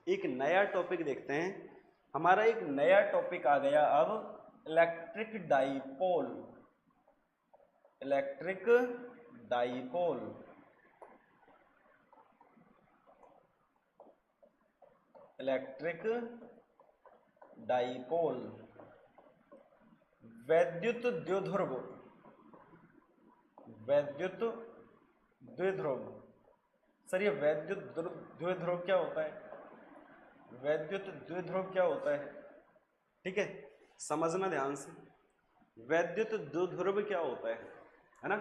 एक नया टॉपिक देखते हैं। हमारा एक नया टॉपिक आ गया अब, electric dipole. Electric dipole. Electric dipole. वैद्युत द्विध्रुव। वैद्युत द्विध्रुव। सर ये वैद्युत द्विध्रुव क्या होता है? वैद्युत द्विध्रुव क्या होता है? ठीक है, समझना ध्यान से। वैद्युत द्विध्रुव क्या होता है ना?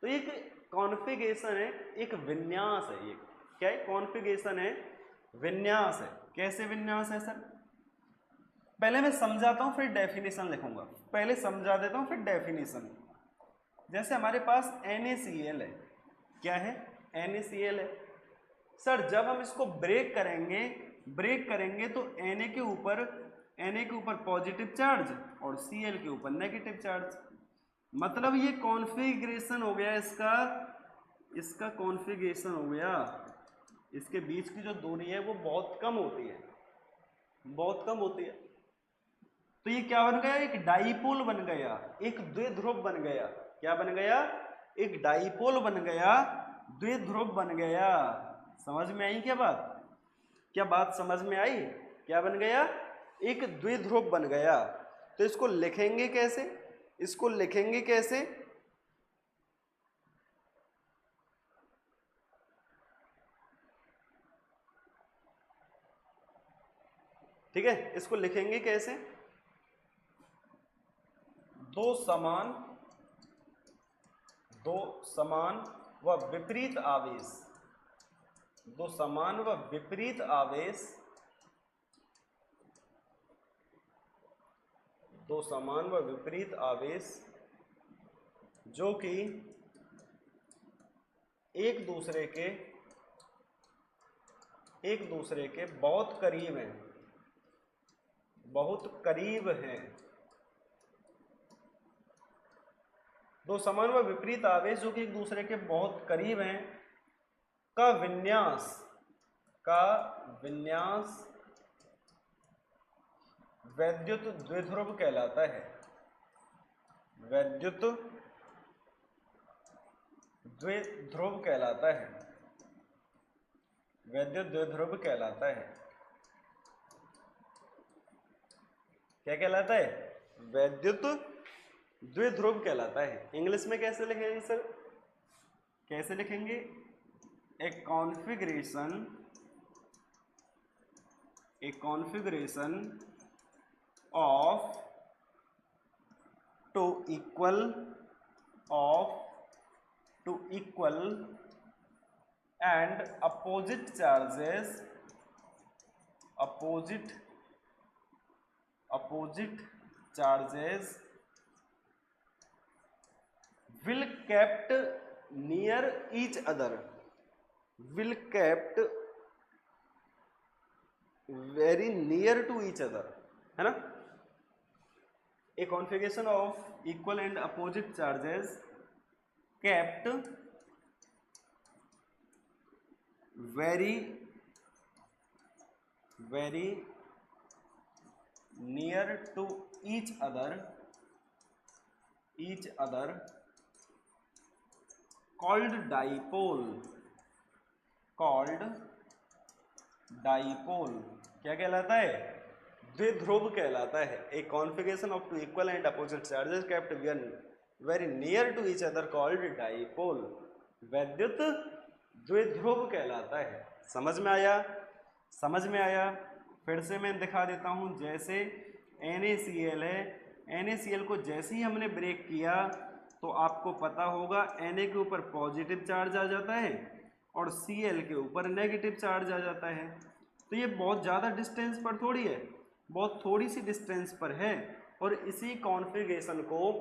तो एक कॉन्फ़िगरेशन है, एक विन्यास है। ये क्या है? कॉन्फ़िगरेशन है, विन्यास है। कैसे विन्यास है सर? पहले मैं समझाता हूं फिर डेफिनेशन लिखूंगा। पहले समझा देता हूं फिर डेफिनेशन। जैसे हमारे पास NaCl है। क्या है? NaCl है। सर जब हम इसको ब्रेक करेंगे तो Na के ऊपर पॉजिटिव चार्ज और Cl के ऊपर नेगेटिव चार्ज। मतलब ये कॉन्फ़िगरेशन हो गया इसका कॉन्फ़िगरेशन हो गया। इसके बीच की जो दूरी है वो बहुत कम होती है, बहुत कम होती है। तो ये क्या बन गया? एक डाइपोल बन गया, एक द्विध्रुव बन गया। क्या बन गया? एक डाइपोल बन गया, द्विध्रुव बन गया। समझ में आई क्या बात? क्या बात समझ में आई? क्या बन गया? एक द्विध्रुव बन गया। तो इसको लिखेंगे कैसे? इसको लिखेंगे कैसे? ठीक है, इसको लिखेंगे कैसे? दो समान व विपरीत आवेश। दो समान व विपरीत आवेश। दो समान व विपरीत आवेश जो कि एक दूसरे के बहुत करीब हैं। बहुत करीब हैं। दो समान व विपरीत आवेश जो कि एक दूसरे के बहुत करीब हैं का विन्यास वैद्युत द्विध्रुव कहलाता है। वैद्युत द्विध्रुव कहलाता है। वैद्युत द्विध्रुव कहलाता है। क्या कहलाता है? वैद्युत द्विध्रुव कहलाता है। इंग्लिश में कैसे लिखेंगे सर? कैसे लिखेंगे? A configuration of two equal and opposite charges will kept near each other, will kept very near to each other, है ना? A configuration of equal and opposite charges kept very near to each other called dipole। क्या कहलाता है? द्विध्रुव कहलाता है। A configuration of two equal and opposite charges kept very near to each other called dipole. वैद्युत द्विध्रुव कहलाता है। समझ में आया? समझ में आया? फिर से मैं दिखा देता हूं। जैसे NaCl है, NaCl को जैसे ही हमने ब्रेक किया तो आपको पता होगा Na के ऊपर पॉजिटिव चार्ज आ जाता है और Cl के ऊपर नेगेटिव चार्ज आ जाता है। तो ये बहुत ज़्यादा डिस्टेंस पर थोड़ी है, बहुत थोड़ी सी डिस्टेंस पर है। और इसी कॉन्फ़िगरेशन को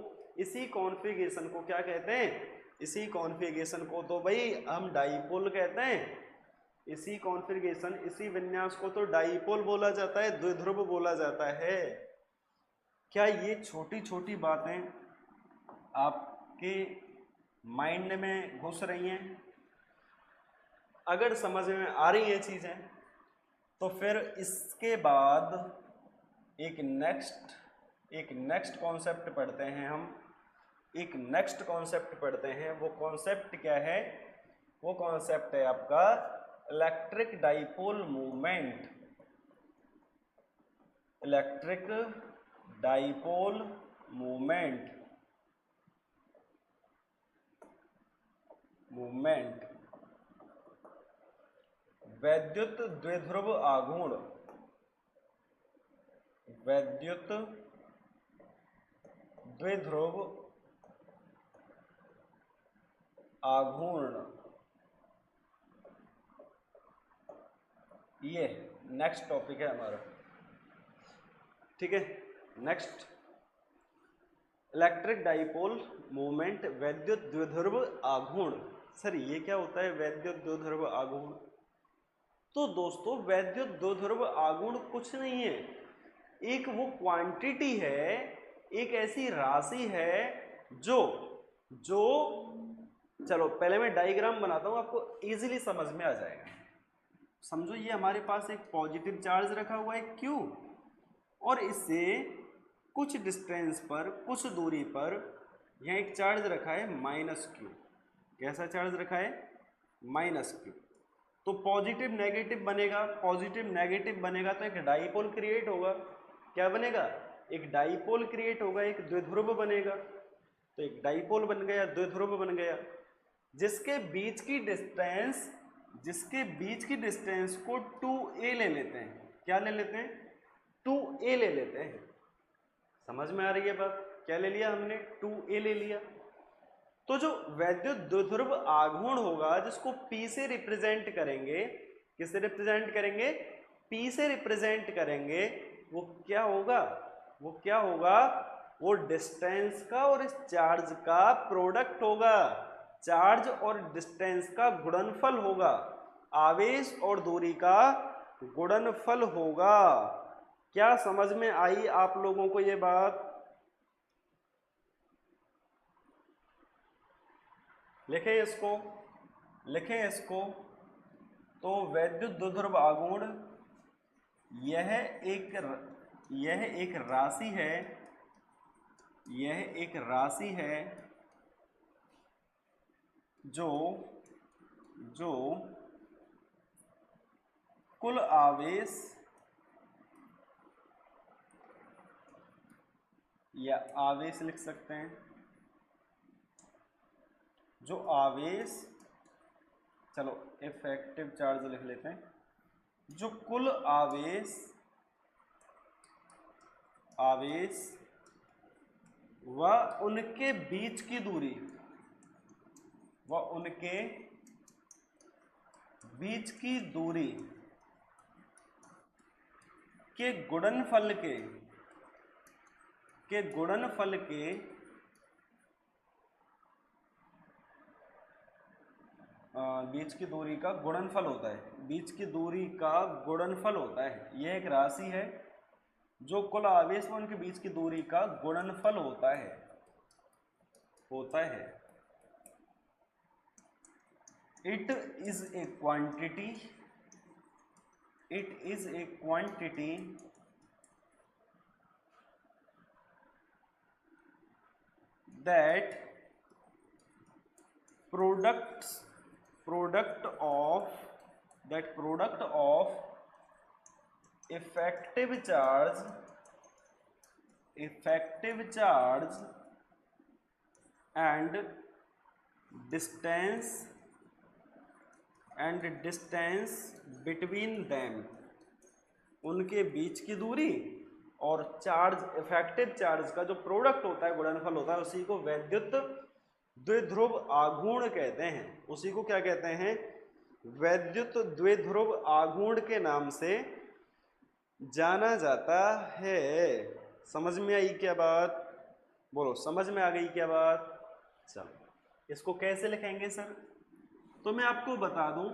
क्या कहते हैं? इसी कॉन्फ़िगरेशन को तो भाई हम डाइपोल कहते हैं। इसी कॉन्फ़िगरेशन, इसी विन्यास को तो डाइपोल बोला जाता है, द्विध्रुव बोला जाता है। क्या ये छोटी छोटी बातें आपके माइंड में घुस रही हैं? अगर समझ में आ रही हैं चीज़ें तो फिर इसके बाद एक नेक्स्ट कॉन्सेप्ट पढ़ते हैं हम, एक नेक्स्ट कॉन्सेप्ट पढ़ते हैं। वो कॉन्सेप्ट क्या है? वो कॉन्सेप्ट है आपका electric dipole movement. Electric dipole movement वैद्युत द्विध्रुव आघूर्ण, वैद्युत द्विध्रुव आघूर्ण, ये नेक्स्ट टॉपिक है हमारा। ठीक है, नेक्स्ट इलेक्ट्रिक डाइपोल मूवमेंट वैद्युत द्विध्रुव आघूर्ण। सर ये क्या होता है वैद्युत द्विध्रुव आघूर्ण? तो दोस्तों वैद्युत द्विध्रुव आघूर्ण कुछ नहीं है, एक वो क्वांटिटी है, एक ऐसी राशि है जो चलो पहले मैं डायग्राम बनाता हूं, आपको इजीली समझ में आ जाएगा। समझो ये हमारे पास एक पॉजिटिव चार्ज रखा हुआ है Q, और इससे कुछ डिस्टेंस पर, कुछ दूरी पर यहाँ एक चार्ज रखा है -Q। कैसा चार्ज रखा है? -Q। तो पॉजिटिव नेगेटिव बनेगा, पॉजिटिव नेगेटिव बनेगा तो एक डाइपोल क्रिएट होगा। क्या बनेगा? एक डाइपोल क्रिएट होगा, एक द्विध्रुव बनेगा। तो एक डाइपोल बन गया, द्विध्रुव बन गया, जिसके बीच की डिस्टेंस को 2a ले लेते हैं। क्या ले लेते हैं? 2a ले लेते हैं। समझ में आ रही है बात? क्या ले लिया हमने? 2a ले लिया। तो जो वैद्युत द्विध्रुव आघूर्ण होगा, जिसको P से रिप्रेजेंट करेंगे, किससे रिप्रेजेंट करेंगे? P से रिप्रेजेंट करेंगे। वो क्या होगा? वो डिस्टेंस का और इस चार्ज का प्रोडक्ट होगा। चार्ज और डिस्टेंस का गुणनफल होगा, आवेश और दूरी का गुणनफल होगा। क्या समझ में आई आप लोगों को ये बात? लिखें इसको। तो वैद्युत द्विध्रुव आघूर्ण यह एक राशि है, जो कुल आवेश या आवेश लिख सकते हैं, जो आवेश, चलो इफेक्टिव चार्ज लिख लेते हैं, जो कुल आवेश व उनके बीच की दूरी, के गुणनफल के बीच की दूरी का गुणनफल होता है। बीच की दूरी का गुणनफल होता है। यह एक राशि है जो कुल आवेश व उनके बीच की दूरी का गुणनफल होता है। It is a quantity that product of effective charge and distance between them, उनके बीच की दूरी और चार्ज, इफेक्टिव चार्ज का जो प्रोडक्ट होता है, गुणनफल होता है, उसी को वैद्युत द्विध्रुव आघूर्ण कहते हैं। उसी को क्या कहते हैं? वैद्युत द्विध्रुव आघूर्ण के नाम से जाना जाता है। समझ में आई क्या बात? बोलो, समझ में आ गई क्या बात? चलो इसको कैसे लिखेंगे सर? तो मैं आपको बता दूं,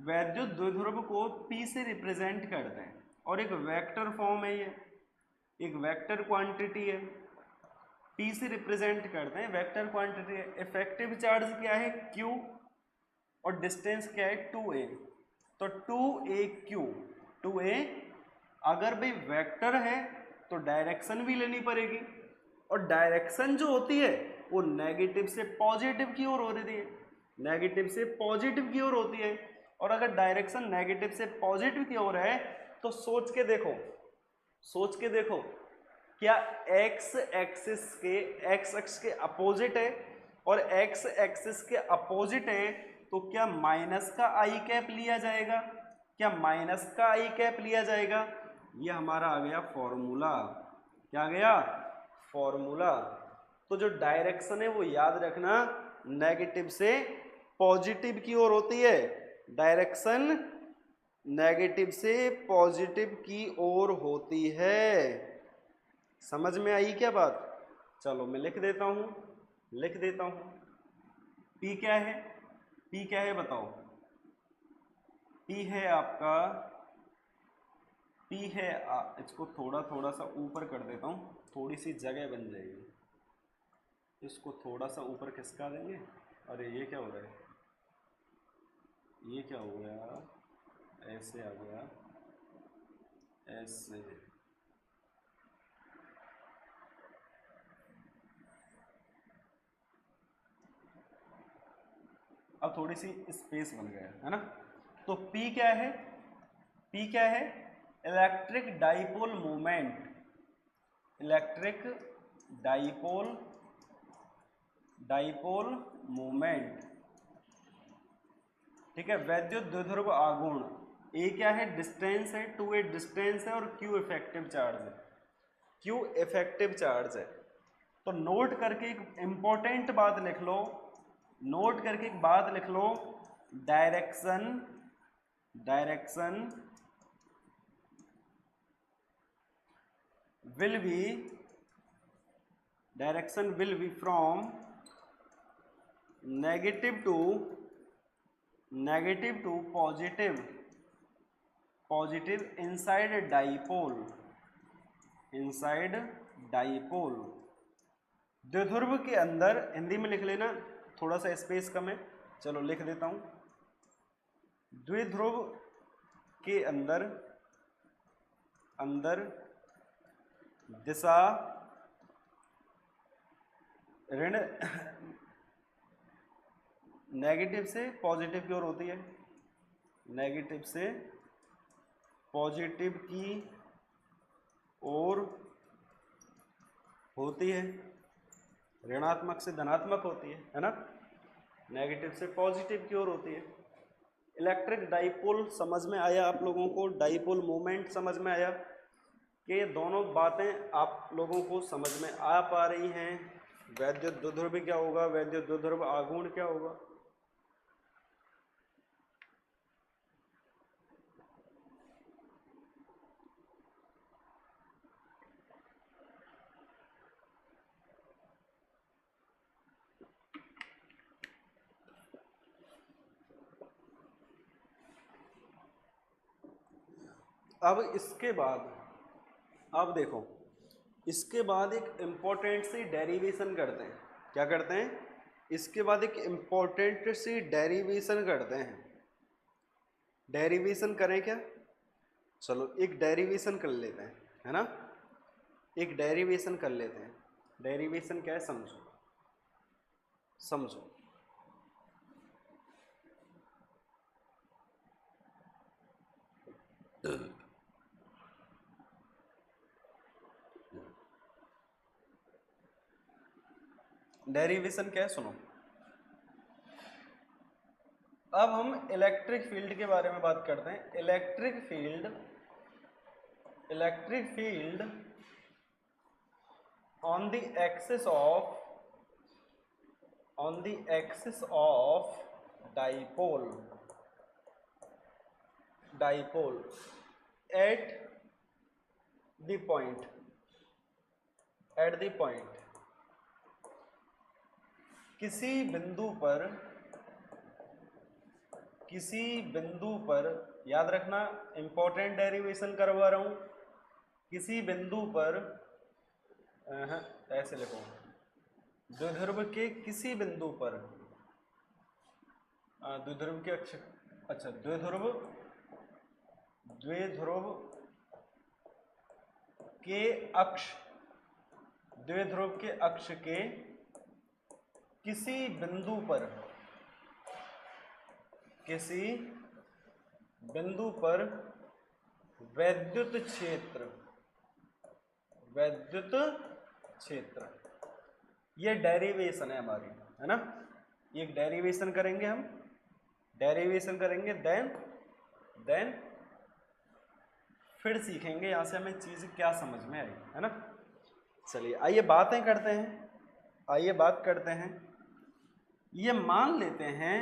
वैद्युत द्विध्रुव को P से रिप्रेजेंट करते हैं और एक वेक्टर फॉर्म है, ये एक वेक्टर क्वांटिटी है। P से रिप्रेजेंट करते हैं, वेक्टर क्वांटिटी है। इफेक्टिव चार्ज क्या है? Q, और डिस्टेंस क्या है? 2a। तो 2aq 2a। अगर भाई वेक्टर है तो डायरेक्शन भी लेनी पड़ेगी, और डायरेक्शन जो होती है वो नेगेटिव से पॉजिटिव की ओर हो रही है, नेगेटिव से पॉजिटिव की ओर होती है। और अगर डायरेक्शन नेगेटिव से पॉजिटिव की ओर है तो सोच के देखो, सोच के देखो, क्या एक्स एक्सिस के, एक्स एक्स के अपोजिट है और एक्स एक्सिस के अपोजिट है, तो क्या माइनस का आई कैप लिया जाएगा, क्या माइनस का आई कैप लिया जाएगा? ये हमारा आ गया फॉर्मूला। क्या आ गया? फॉर्मूला। तो जो डायरेक्शन है वो याद रखना नेगेटिव से पॉजिटिव की ओर होती है, डायरेक्शन नेगेटिव से पॉजिटिव की ओर होती है। समझ में आई क्या बात? चलो मैं लिख देता हूं, लिख देता हूं। P क्या है? P क्या है बताओ? P है आपका, P है इसको थोड़ा थोड़ा सा ऊपर कर देता हूं, थोड़ी सी जगह बन जाएगी, इसको थोड़ा सा ऊपर खिसका देंगे। अरे ये क्या हो रहा है, ये क्या हो गया, ऐसे आ गया, ऐसे। अब थोड़ी सी स्पेस बन गया है ना। तो P क्या है? P क्या है? Electric dipole moment, electric dipole, dipole moment, ठीक है। वैद्युत द्विध्रुव आघूर्ण। ए क्या है? डिस्टेंस है, 2a डिस्टेंस है, और Q इफेक्टिव चार्ज है, Q इफेक्टिव चार्ज है। तो नोट करके एक इंपॉर्टेंट बात लिख लो, नोट करके एक बात लिख लो, direction, direction will be, direction will be from negative to positive, positive inside dipole, inside dipole। द्विध्रुव के अंदर, हिंदी में लिख लेना, थोड़ा सा स्पेस कम है, चलो लिख देता हूं। द्विध्रुव के अंदर, अंदर दिशा ऋण नेगेटिव से पॉजिटिव की ओर होती है, नेगेटिव से पॉजिटिव की ओर होती है, ऋणात्मक से धनात्मक होती है ना, नेगेटिव से पॉजिटिव की ओर होती है। इलेक्ट्रिक डाइपोल समझ में आया आप लोगों को? डाइपोल मोमेंट समझ में आया कि ये दोनों बातें आप लोगों को समझ में आ पा रही हैं? वैद्युत द्विध्रुव क्या होगा, वैद्युत द्विध्रुव आघूर्ण क्या होगा? अब इसके बाद, अब देखो, इसके बाद एक इम्पोर्टेंट सी डेरिवेशन करते हैं। क्या करते हैं? इसके बाद एक इम्पोर्टेंट सी डेरिवेशन करते हैं। डेरिवेशन करें क्या? चलो एक डेरिवेशन कर लेते हैं, है ना, एक डेरिवेशन कर लेते हैं। डेरिवेशन क्या है समझो, समझो। डेरिवेशन क्या है सुनो। अब हम इलेक्ट्रिक फील्ड के बारे में बात करते हैं। Electric field, electric field on the axis of, on the axis of dipole, dipole at the point, at the point, किसी बिंदु पर, किसी बिंदु पर, याद रखना इंपॉर्टेंट डेरिवेशन करवा रहा हूं, किसी बिंदु पर, ऐसे लिखो, द्विध्रुव के किसी बिंदु पर, द्विध्रुव के, अच्छा द्विध्रुव द्विध्रुव के अक्ष, द्विध्रुव के अक्ष के किसी बिंदु पर, किसी बिंदु पर वैद्युत क्षेत्र, वैद्युत क्षेत्र, ये डेरिवेशन है हमारी, है ना। ये डेरिवेशन करेंगे हम, डेरिवेशन करेंगे, देन फिर सीखेंगे यहां से हमें चीज क्या समझ में आई, है ना। चलिए आइए बातें करते हैं, आइए बात करते हैं। ये मान लेते हैं,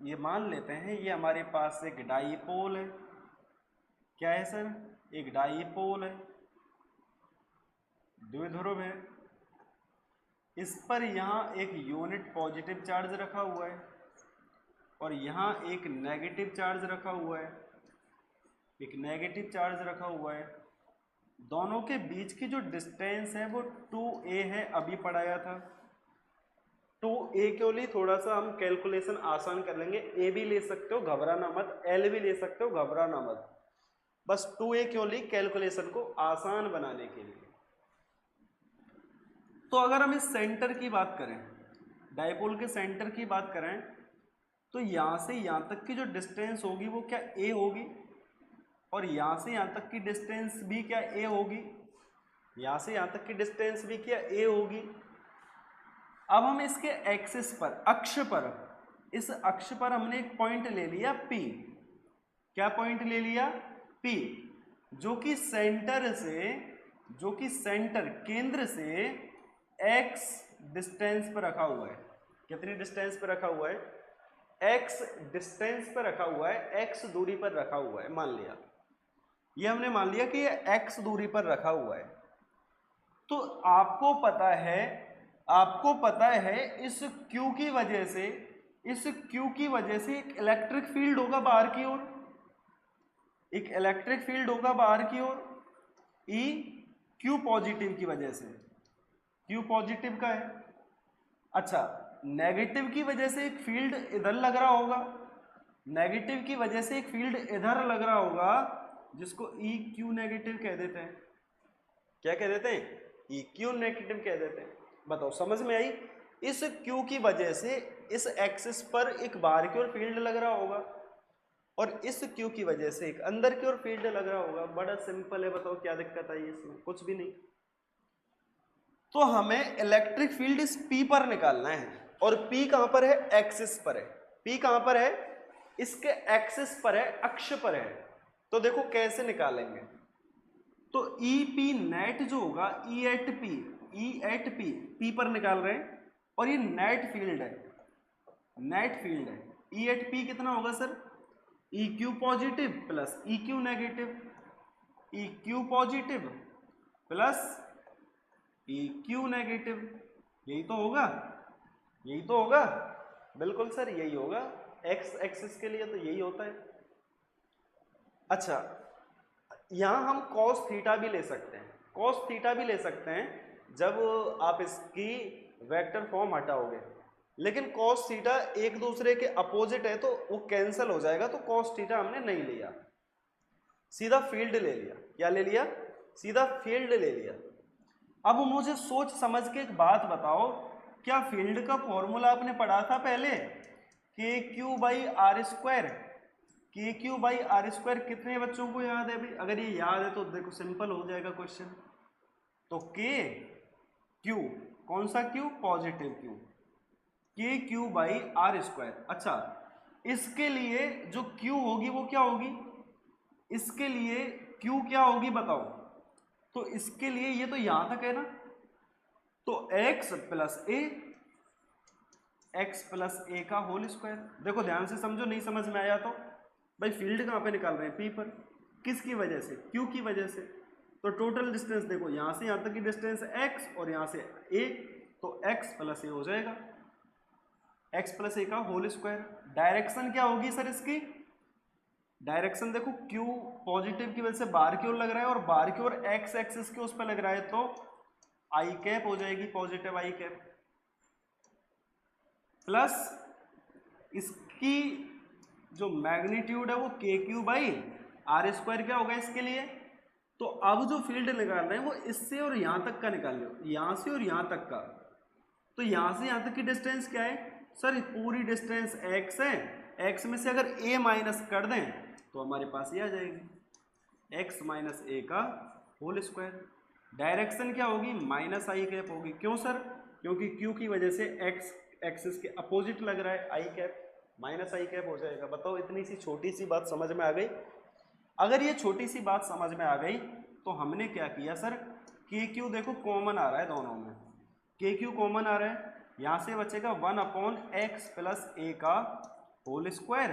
ये मान लेते हैं ये हमारे पास एक डाईपोल है। क्या है सर? एक डाईपोल है, द्विध्रुव है। इस पर यहाँ एक यूनिट पॉजिटिव चार्ज रखा हुआ है और यहाँ एक नेगेटिव चार्ज रखा हुआ है, एक नेगेटिव चार्ज रखा हुआ है। दोनों के बीच की जो डिस्टेंस है वो 2a है, अभी पढ़ाया था। 2a के लिए थोड़ा सा हम कैलकुलेशन आसान कर लेंगे। a भी ले सकते हो, घबराना मत, l भी ले सकते हो, घबराना मत। बस 2a के लिए कैलकुलेशन को आसान बनाने के लिए। तो अगर हम इस सेंटर की बात करें, डायपोल के सेंटर की बात करें, तो यहाँ से यहाँ तक की जो डिस्टेंस होगी वो क्या a होगी, और यहाँ से यहाँ तक की डिस्टेंस भी क्या a होगी, यहाँ से यहाँ तक की डिस्टेंस भी क्या a होगी। अब हम इसके एक्सिस पर, अक्ष पर, इस अक्ष पर हमने एक पॉइंट ले लिया P। क्या पॉइंट ले लिया? P, जो कि सेंटर से, जो कि सेंटर, केंद्र से x डिस्टेंस पर रखा हुआ है। कितनी डिस्टेंस पर रखा हुआ है? x डिस्टेंस पर रखा हुआ है, x दूरी पर रखा हुआ है। मान लिया, ये हमने मान लिया कि ये x दूरी पर रखा हुआ है। तो आपको पता है, आपको पता है इस Q की वजह से, इस Q की वजह से एक इलेक्ट्रिक फील्ड होगा बाहर की ओर, एक इलेक्ट्रिक फील्ड होगा बाहर की ओर, E Q पॉजिटिव की वजह से, Q पॉजिटिव का है। अच्छा, नेगेटिव की वजह से एक फील्ड इधर लग रहा होगा, नेगेटिव की वजह से एक फील्ड इधर लग रहा होगा, जिसको EQ नेगेटिव कह देते हैं। क्या कह देते हैं? EQ नेगेटिव कह देते हैं। बताओ, समझ में आई? इस Q की वजह से इस एक्सिस पर एक बाहर की ओर फील्ड लग रहा होगा और इस Q की वजह से एक अंदर की ओर फील्ड लग रहा होगा। बड़ा सिंपल है, बताओ क्या दिक्कत आई इसमें? कुछ भी नहीं। तो हमें इलेक्ट्रिक फील्ड इस P पर निकालना है, और P कहां पर है? एक्सिस पर है। P कहां पर है? इसके एक्सिस पर है, अक्ष पर है। तो देखो कैसे निकालेंगे। तो EP नेट जो होगा, E एट P, P पर निकाल रहे हैं, और ये नेट फील्ड है, नेट फील्ड है। E एट P कितना होगा sir? EQ positive plus EQ negative, EQ positive plus EQ negative. यही तो होगा, यही तो होगा। बिल्कुल सर, यही होगा। एक्स एक्सिस के लिए तो यही होता है। अच्छा, यहां हम cos थीटा भी ले सकते हैं, cos थीटा भी ले सकते हैं जब आप इसकी वेक्टर फॉर्म हटाओगे। लेकिन cos थीटा एक दूसरे के अपोजिट है तो वो कैंसिल हो जाएगा, तो cos थीटा हमने नहीं लिया, सीधा फील्ड ले लिया। क्या ले लिया? सीधा फील्ड ले लिया। अब मुझे सोच समझ के एक बात बताओ, क्या फील्ड का फॉर्मूला आपने पढ़ा था पहले? KQ by R square. KQ by R square कितने बच्चों को याद है भाई? अगर ये याद है तो देखो सिंपल हो जाएगा क्वेश्चन। तो KQ, कौन सा Q? Positive Q, KQ by R square. अच्छा, इसके लिए जो Q होगी वो क्या होगी? इसके लिए Q क्या होगी बताओ? तो इसके लिए ये तो यहां तक है ना, तो x प्लस ए, एक्स प्लस ए का होल स्क्वायर। देखो ध्यान से समझो, नहीं समझ में आया तो भाई फील्ड कहाँ पे निकाल रहे हैं? P पर। किसकी वजह से? Q की वजह से। तो टोटल डिस्टेंस देखो, यहाँ से यहाँ तक की डिस्टेंस x और यहाँ से a, तो x प्लस ए हो जाएगा, x प्लस ए का होल स्क्वायर। डायरेक्शन क्या होगी सर इसकी? डायरेक्शन देखो, Q पॉजिटिव की वजह से बाहर की ओर लग रहा है और बाहर की ओर x एक्सिस के उस पर लग रहा है, तो आई कैप हो जाएगी, पॉजिटिव आई कैप, प्लस इसकी जो मैग्नीट्यूड है वो KQ बाई आर स्क्वायर क्या होगा इसके लिए। तो अब जो फील्ड निकाल रहे हैं वो इससे और यहाँ तक का निकाल लो, यहाँ से और यहाँ तक का। तो यहाँ से यहाँ तक की डिस्टेंस क्या है सर, पूरी डिस्टेंस x है। x में से अगर a माइनस कर दें तो हमारे पास ये आ जाएगी x माइनस ए का होल स्क्वायर। डायरेक्शन क्या होगी, माइनस आई कैप होगी। क्यों सर, क्योंकि q की वजह से x एक्सिस के अपोजिट लग रहा है, आई कैप माइनस आई कैप हो जाएगा। बताओ इतनी सी छोटी सी बात समझ में आ गई। अगर ये छोटी सी बात समझ में आ गई तो हमने क्या किया सर, के क्यू देखो कॉमन आ रहा है दोनों में, के क्यू कॉमन आ रहा है, यहाँ से बचेगा 1/x प्लस ए का होल स्क्वायर।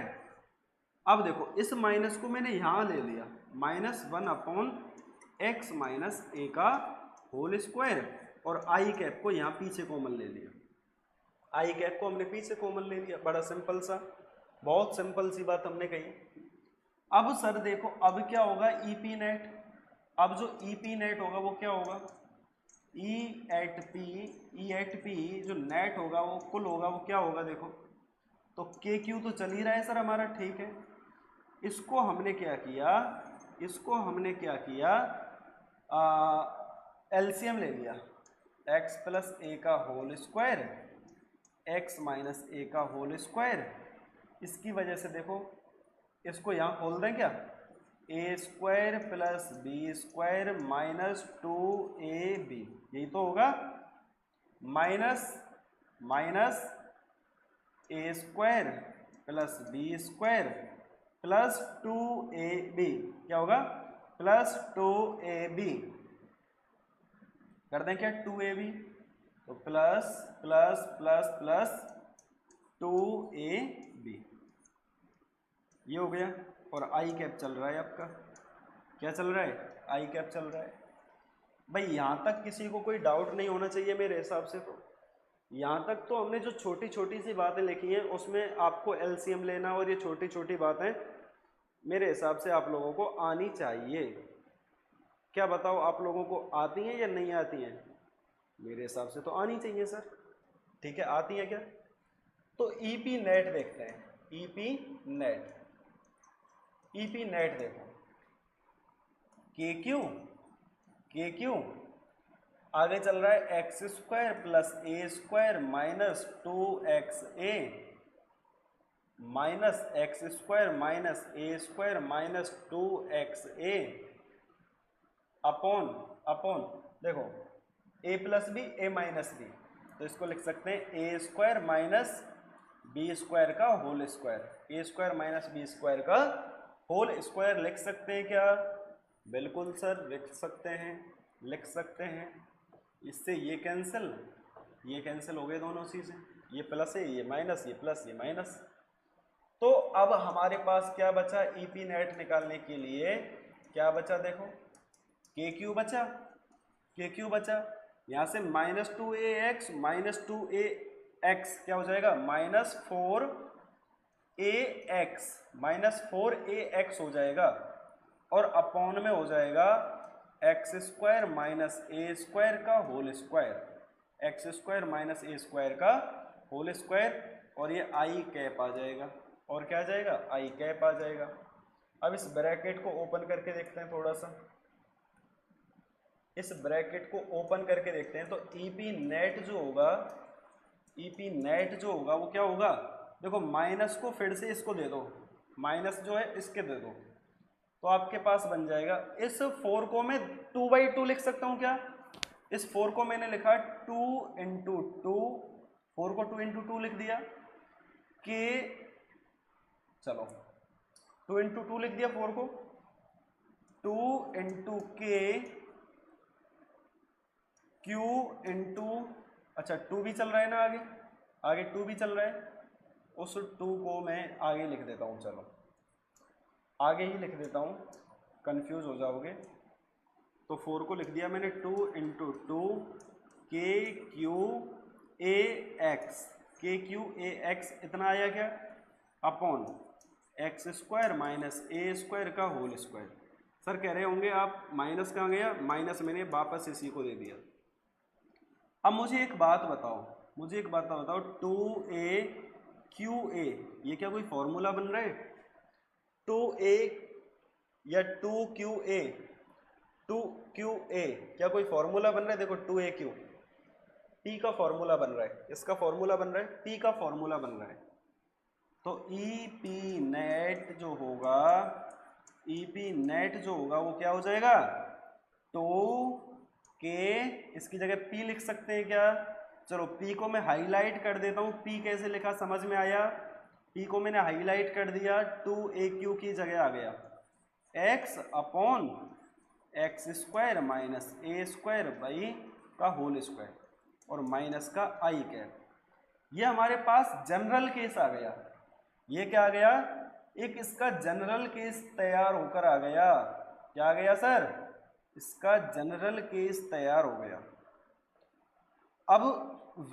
अब देखो इस माइनस को मैंने यहाँ ले लिया, -1/x माइनस ए का होल स्क्वायर, और आई कैप को यहाँ पीछे कॉमन ले लिया, आई कैप को हमने पीछे कॉमन ले लिया। बड़ा सिंपल सा, बहुत सिंपल सी बात हमने कही। अब सर देखो अब क्या होगा, ई पी नेट। अब जो ई पी नेट होगा वो क्या होगा, ई एट पी जो नेट होगा वो कुल होगा, वो क्या होगा देखो। तो के क्यू तो चल ही रहा है सर हमारा, ठीक है। इसको हमने क्या किया, इसको हमने क्या किया, एलसीएम ले लिया, x प्लस ए का होल स्क्वायर, x माइनस ए का होल स्क्वायर। इसकी वजह से देखो इसको यहाँ खोल दें क्या, a square plus b square minus 2ab, यही तो होगा, माइनस ए square plus b square plus 2ab, क्या होगा, प्लस 2ab। कर दें क्या 2ab, तो plus plus plus plus 2ab, ये हो गया। और आई कैप चल रहा है आपका, क्या चल रहा है, आई कैप चल रहा है। भाई यहाँ तक किसी को कोई डाउट नहीं होना चाहिए मेरे हिसाब से। तो यहाँ तक तो हमने जो छोटी छोटी सी बातें लिखी हैं उसमें आपको एलसीएम लेना और ये छोटी छोटी बातें मेरे हिसाब से आप लोगों को आनी चाहिए। क्या बताओ आप लोगों को आती हैं या नहीं आती हैं? मेरे हिसाब से तो आनी चाहिए सर, ठीक है। आती है क्या? तो ईपी नेट देखते हैं, ईपी नेट, ईपी नेट देखो, के क्यू आगे चल रहा है x square plus a square minus 2xa minus x square minus A square minus 2xa upon देखो a plus b a minus b, तो इसको लिख सकते हैं a square minus b square का whole square, a square minus b square का whole square लिख सकते हैं क्या? बिल्कुल सर लिख सकते हैं, लिख सकते हैं। इससे ये कैंसिल हो गए दोनों चीज़ें, ये प्लस है ये माइनस, ये प्लस ये माइनस। तो अब हमारे पास क्या बचा, ईपी नेट निकालने के लिए क्या बचा देखो, के क्यू बचा, के क्यू बचा। यहाँ से माइनस 2ax माइनस 2ax क्या हो जाएगा, माइनस 4ax हो जाएगा, और अपॉन में हो जाएगा एक्स स्क्वायर माइनस ए स्क्वायर का whole square, x square minus ए स्क्वायर का होल स्क्वायर, और ये आई कैप आ जाएगा, और क्या आ जाएगा, आई कैप आ जाएगा। अब इस ब्रैकेट को ओपन करके देखते हैं थोड़ा सा, इस ब्रैकेट को ओपन करके देखते हैं। तो ईपी नेट जो होगा, ईपी नेट जो होगा वो क्या होगा, देखो माइनस को फिर से इसको दे दो, माइनस जो है इसके दे दो, तो आपके पास बन जाएगा, इस 4 को मैं 2/2 लिख सकता हूँ क्या? इस 4 को मैंने लिखा 2 × 2, 4 को 2 × 2 लिख दिया, के चलो 2 × 2 लिख दिया 4 को, 2 × के क्यू इंटू, अच्छा 2 भी चल रहा है ना, आगे 2 भी चल रहा है, उस 2 को मैं आगे लिख देता हूँ, चलो आगे ही लिख देता हूँ, कंफ्यूज हो जाओगे। तो 4 को लिख दिया मैंने 2 × 2 के क्यू ए एक्स, के क्यू ए एक्स इतना आया क्या, अपॉन एक्स स्क्वायर माइनस ए स्क्वायर का होल स्क्वायर। सर कह रहे होंगे आप माइनस कहाँ गया, माइनस मैंने वापस इसी को दे दिया। अब मुझे एक बात बताओ, 2a qa ये क्या कोई फॉर्मूला बन रहा है? 2a या 2QA, 2QA क्या कोई फॉर्मूला बन रहा है? देखो 2AQ P का फॉर्मूला बन रहा है, इसका फॉर्मूला बन रहा है, P का फॉर्मूला बन रहा है। तो EP नेट जो होगा, EP नेट जो होगा वो क्या हो जाएगा? 2K, इसकी जगह P लिख सकते हैं क्या? चलो P को मैं हाईलाइट कर देता हूँ। P कैसे लिखा समझ में आया? P को मैंने हाईलाइट कर दिया, 2AQ की जगह आ गया x upon X square minus A square by का होल स्क्वायर और माइनस का आई कैप। ये हमारे पास जनरल केस आ गया। ये क्या आ गया? एक इसका जनरल केस तैयार होकर आ गया। क्या आ गया सर? इसका जनरल केस तैयार हो गया। अब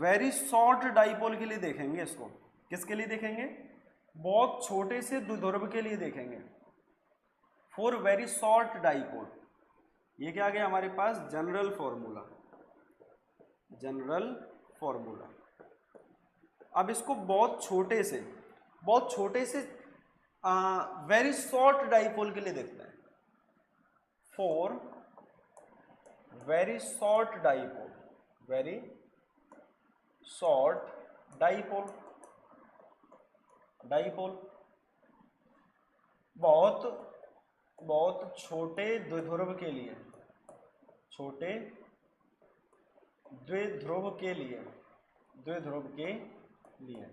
वेरी शॉर्ट डाइपोल के लिए देखेंगे इसको। किसके लिए देखेंगे? बहुत छोटे से द्विध्रुव के लिए देखेंगे। फॉर वेरी शॉर्ट डाइपोल, ये क्या आ गया हमारे पास? General formula, general formula. अब इसको बहुत छोटे से वेरी शॉर्ट डाइपोल के लिए देखते हैं। For very short dipole, very short dipole, dipole बहुत छोटे द्विध्रुव के लिए, छोटे द्विध्रुव के लिए, द्विध्रुव के लिए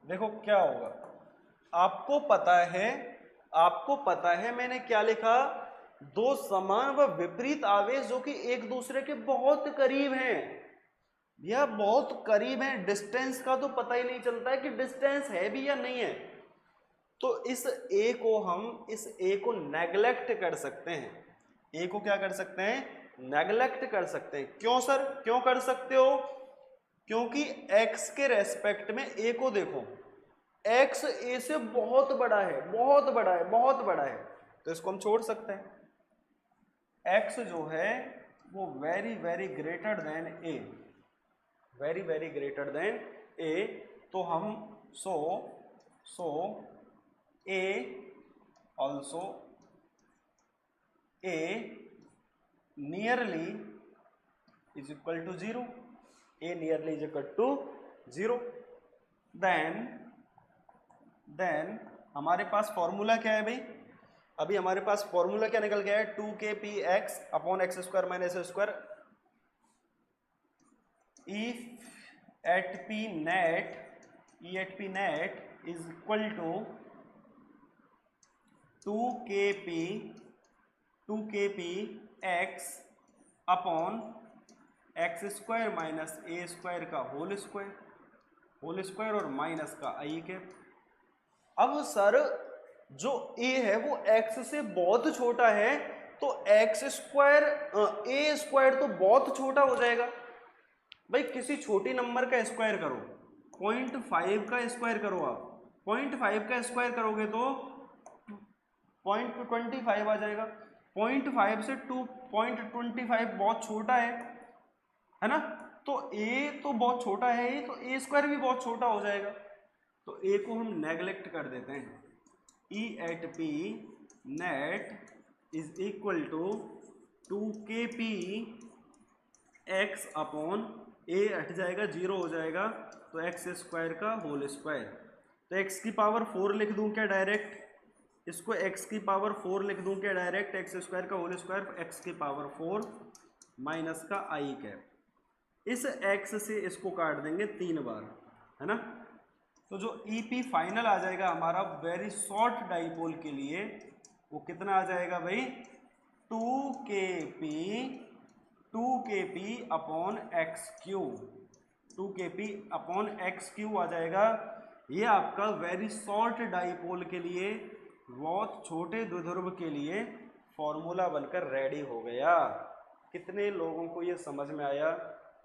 देखो क्या होगा। आपको पता है मैंने क्या लिखा? दो समान व विपरीत आवेश जो कि एक दूसरे के बहुत करीब हैं। यह बहुत करीब है, डिस्टेंस का तो पता ही नहीं चलता है कि डिस्टेंस है भी या नहीं है। तो इस ए को नेग्लेक्ट कर सकते हैं। ए को क्या कर सकते हैं? नेग्लेक्ट कर सकते हैं। क्यों सर, क्यों कर सकते हो? क्योंकि x के रेस्पेक्ट में ए को देखो, x ए से बहुत बड़ा है, बहुत बड़ा है, बहुत बड़ा है, तो इसको हम छोड़ सकते हैं। x जो है वो very very greater than a, very very greater than a. तो हम so a also a nearly is equal to 0, a nearly is equal to 0। Then हमारे पास फॉर्मूला क्या है भाई? अभी हमारे पास फॉर्मूला क्या निकल गया है? 2kpx upon X square minus A square. If at P net is equal to 2kp x upon X square minus A square का होल स्क्वायर और माइनस का आई कैप। अब सर जो a है वो x से बहुत छोटा है, तो एक्स स्क्वायर ए स्क्वायर तो बहुत छोटा हो जाएगा। भाई किसी छोटी नंबर का स्क्वायर करो, 0.5 का स्क्वायर करो, आप 0.5 का स्क्वायर करोगे तो 0.25 आ जाएगा। 0.5 से 2.25 बहुत छोटा है ना? तो a तो बहुत छोटा है ही, तो ए स्क्वायर भी बहुत छोटा हो जाएगा। तो a को हम नेग्लेक्ट कर देते हैं। E at P net is equal to 2kp x upon a हट जाएगा, 0 हो जाएगा, तो एक्स स्क्वायर का होल स्क्वायर। तो x की पावर 4 लिख दूं क्या डायरेक्ट? इसको x की पावर 4 लिख दूं क्या डायरेक्ट? एक्स स्क्वायर का होल स्क्वायर x की पावर 4 माइनस का आई कैप। इस x से इसको काट देंगे 3 बार, है ना? तो जो EP फाइनल आ जाएगा हमारा वेरी शॉर्ट डाइपोल के लिए, वो कितना आ जाएगा भाई? 2kp upon x cube, 2kp upon x cube आ जाएगा। ये आपका वेरी शॉर्ट डाइपोल के लिए, बहुत छोटे द्विध्रुव के लिए फॉर्मूला बनकर रेडी हो गया। कितने लोगों को ये समझ में आया?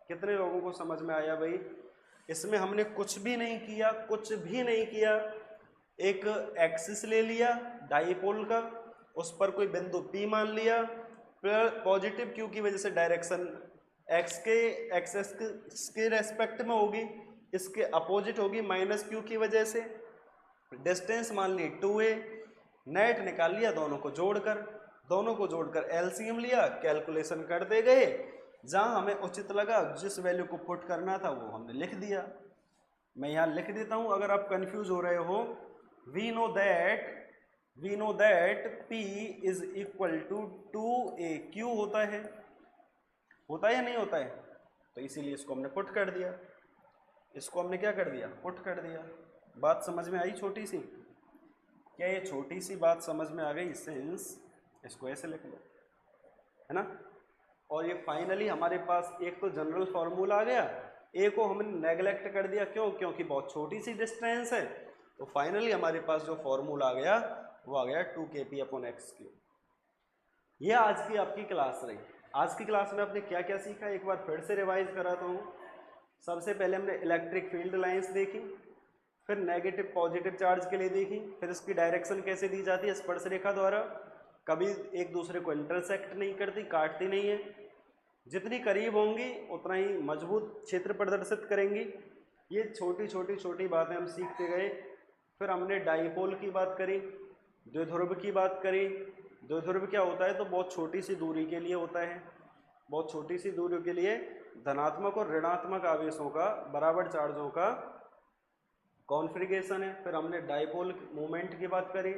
कितने लोगों को समझ में आया भाई? इसमें हमने कुछ भी नहीं किया, एक एक्सिस ले लिया डाइपोल का, उस पर कोई बिंदु P मान लिया, पॉजिटिव क्यू की वजह से डायरेक्शन एक्सेस के रेस्पेक्ट में होगी, इसके अपोजिट होगी माइनस क्यू की वजह से। डिस्टेंस मान ली 2a, नेट निकाल लिया दोनों को जोड़कर एलसीएम लिया, कैलकुलेशन करते गए, जहां हमें उचित लगा जिस वैल्यू को पुट करना था वो हमने लिख दिया। मैं यहां लिख देता हूं अगर आप कंफ्यूज हो रहे हो। We know that P is equal to 2AQ होता है या नहीं होता है? तो इसीलिए इसको हमने पुट कर दिया, इसको हमने क्या कर दिया, पुट कर दिया। बात समझ में आई छोटी सी? क्या ये छोटी सी बात समझ में आ गई? सेंस इसको ऐसे लिख लो, है ना। और ये फाइनली हमारे पास एक तो जनरल फॉर्मूला आ गया, एक को हमने नेगलेक्ट कर दिया, क्यों? क्योंकि बहुत छोटी सी डिस्टेंस है। तो फाइनली हमारे पास जो फॉर्मूला आ गया वो आ गया 2kp/x³। ये आज की आपकी क्लास रही। आज की क्लास में आपने क्या क्या सीखा एक बार फिर से रिवाइज कराता हूँ। सबसे पहले हमने इलेक्ट्रिक फील्ड लाइंस देखी, फिर नेगेटिव पॉजिटिव चार्ज के लिए देखी, फिर इसकी डायरेक्शन कैसे दी जाती है स्पर्श रेखा द्वारा, कभी एक दूसरे को इंटरसेक्ट नहीं करती, काटती नहीं है, जितनी करीब होंगी उतना ही मजबूत क्षेत्र प्रदर्शित करेंगी। ये छोटी बातें हम सीखते गए। फिर हमने डाइपोल की बात करी, द्विध्रुव की बात करी। द्विध्रुव क्या होता है? तो बहुत छोटी सी दूरी के लिए होता है, बहुत छोटी सी दूरी के लिए धनात्मक और ऋणात्मक आवेशों का, बराबर चार्जों का कॉन्फ़िगरेशन है। फिर हमने डाइपोल मोमेंट की बात करी।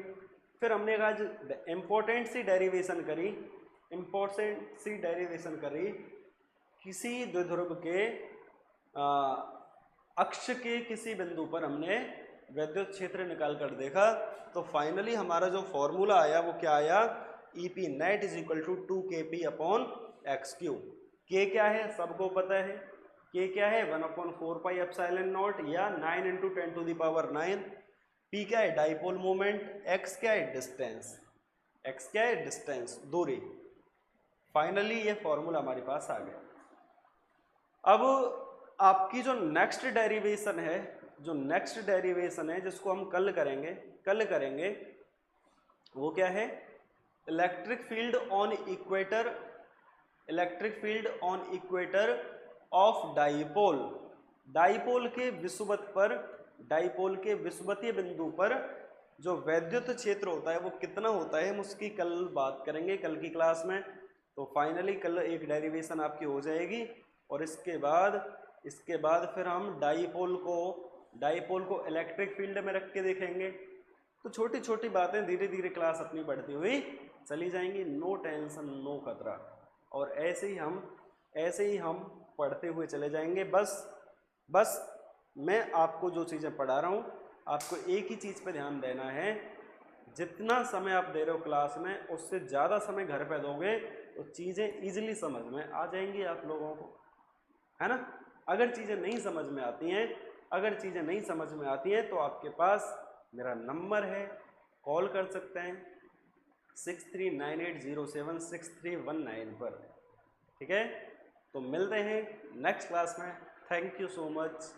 फिर हमने आज इम्पोर्टेंट सी डेरिवेशन करी किसी द्विध्रुव के अक्ष के किसी बिंदु पर हमने विद्युत क्षेत्र निकाल कर देखा। तो फाइनली हमारा जो फॉर्मूला आया वो क्या आया? EP net is equal to 2kp/x³। के क्या है सबको पता है, के क्या है 1/4πε0 या 9 × 10⁻⁹। P क्या है? Dipole moment. x क्या है? डिस्टेंस, दूरी। फाइनली ये फॉर्मूला हमारे पास आ गया। अब आपकी जो नेक्स्ट डेरिवेशन है जिसको हम कल करेंगे वो क्या है? Electric field on equator of dipole के विषुवतीय बिंदु पर जो वैद्युत क्षेत्र होता है वो कितना होता है, हम उसकी कल बात करेंगे, कल की क्लास में। तो फाइनली कल एक डेरिवेशन आपकी हो जाएगी और इसके बाद फिर हम डाइपोल को इलेक्ट्रिक फील्ड में रख के देखेंगे। तो छोटी बातें धीरे धीरे क्लास अपनी बढ़ती हुई चली जाएंगी, नो टेंशन नो खतरा। और ऐसे ही हम पढ़ते हुए चले जाएंगे। बस मैं आपको जो चीज़ें पढ़ा रहा हूँ आपको एक ही चीज़ पे ध्यान देना है, जितना समय आप दे रहे हो क्लास में उससे ज़्यादा समय घर पे दोगे तो चीज़ें ईजिली समझ में आ जाएंगी आप लोगों को, है ना। अगर चीज़ें नहीं समझ में आती हैं तो आपके पास मेरा नंबर है, कॉल कर सकते हैं 6398076319 पर, ठीक है। तो मिलते हैं नेक्स्ट क्लास में। Thank you so much.